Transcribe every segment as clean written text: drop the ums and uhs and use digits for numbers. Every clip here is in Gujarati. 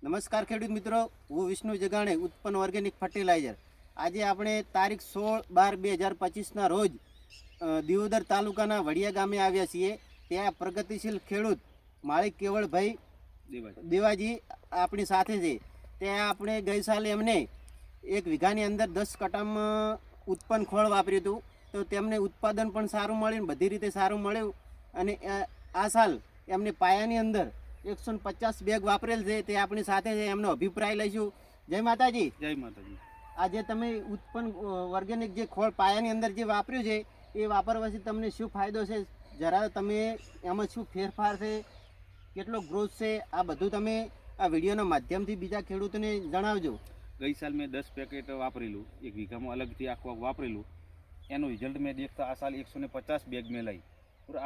નમસ્કાર ખેડૂત મિત્રો, હું વિષ્ણુ જગાણે, ઉત્પન્ન ઓર્ગેનિક ફર્ટિલાઇઝર. આજે આપણે તારીખ 16/12/2025ના રોજ દિયોદર તાલુકાના વડિયા ગામે આવ્યા છીએ. ત્યાં પ્રગતિશીલ ખેડૂત માળિક કેવળભાઈ દેવાજી આપણી સાથે છે. ત્યાં આપણે ગઈ સાલે એમને 1 વીઘાની અંદર 10 કટામાં ઉત્પન્ન ખોળ વાપર્યું હતું. તો તેમને ઉત્પાદન પણ સારું મળ્યું, બધી રીતે સારું મળ્યું. અને આ સાલ એમને પાયાની અંદર 150 બેગ વાપરેલ છે. તે આપણી સાથે છે, એમનો અભિપ્રાય લઈશું. જય માતાજી. જય માતાજી. આજે તમે ઉત્પન્ન ઓર્ગેનિક જે ખોળ પાયાની અંદર જે વાપર્યું છે એ વાપરવાથી તમને શું ફાયદો છે, જરા તમે એમાં શું ફેરફાર છે, કેટલો ગ્રોથ છે, આ બધું તમે આ વિડીયોના માધ્યમથી બીજા ખેડૂતોને જણાવજો. ગઈ સાલ મેં 10 પેકેટ વાપરેલું, 1 વીઘામાં અલગથી આખું વાપરેલું. એનું રિઝલ્ટ મેં દેખતા આ સાલ 150 બેગ મેં લઈ.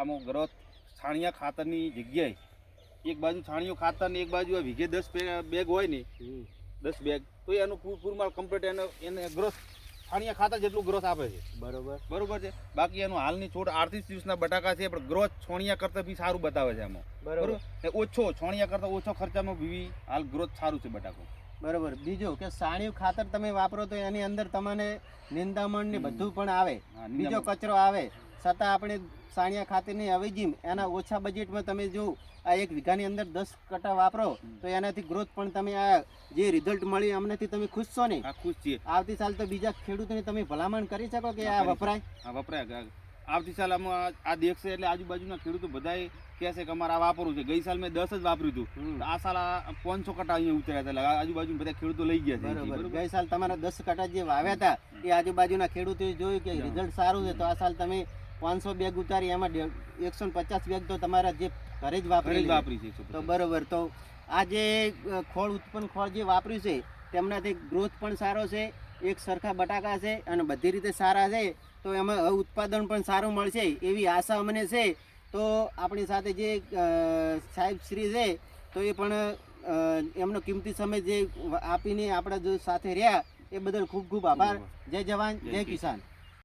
આમાં ગ્રોથ છાણિયા ખાતરની જગ્યાએ એક બાજુ છાણિયું ખાતર ને એક બાજુ આ વીઘે 10 બેગ હોય ને 10 બેગ, તો એનું પૂરમાં કમ્પ્લીટ એને ગ્રોથ છાણિયા ખાતર જેટલું ગ્રોથ આપે છે. બરોબર છે. બાકી એનું હાલની છોડ 38 દિવસના બટાકા છે, પણ ગ્રોથ છોણિયા કરતાં બી સારું બતાવે છે એમાં. બરોબર. ઓછો છોણિયા કરતાં ઓછો ખર્ચામાં બી હાલ ગ્રોથ સારું છે બટાકો. બરોબર. બીજું કે સાણિયું ખાતર તમે વાપરો તો એની અંદર તમને નિંદામણ ને બધું પણ આવે, બીજો કચરો આવે, છતાં આપણે સાણિયા ખાતરની અવેજી એના ઓછા બજેટમાં તમે જો આ 1 વીઘાની અંદર 10 કટા વાપરો તો એનાથી ગ્રોથ પણ તમે આ જે રિઝલ્ટ મળ્યું એમનાથી તમે ખુશ છો ને? ખુશ છીએ. આવતી સાલ તો બીજા ખેડૂતોને તમે ભલામણ કરી શકો કે આ વપરાય? હા, વપરાય. આવતી સાલ આમાં આ દેખશે એટલે આજુબાજુના ખેડૂતો બધાએ કહેશે કે અમારે આ વાપરવું છે. ગઈ સાલ મેં 10 જ વાપર્યું હતું, આ સાલ 500 કટા અહીંયા ઉતર્યા હતા, એટલે આજુબાજુ બધા ખેડૂતો લઈ ગયા છે. બરોબર. ગઈ સાલ તમારા 10 કટા જે વાવ્યા હતા એ આજુબાજુના ખેડૂતોએ જોયું કે રિઝલ્ટ સારું છે, તો આ સાલ તમે 500 બેગ ઉતારી, એમાં 150 બેગ તો તમારા જે ઘરે જ વાપરી છે. તો બરોબર. તો આ જે ખોળ ઉત્પન્ન ખોળ જે વાપર્યું છે તેમનાથી ગ્રોથ પણ સારો છે, એક સરખા બટાકા છે અને બધી રીતે સારા છે. તો એમાં ઉત્પાદન પણ સારું મળશે એવી આશા અમને છે. તો આપણી સાથે જે સાહેબ શ્રી છે, તો એ પણ એમનો કિંમતી સમય જે આપીને આપણા જો સાથે રહ્યા એ બદલ ખૂબ ખૂબ આભાર. જય જવાન, જય કિસાન.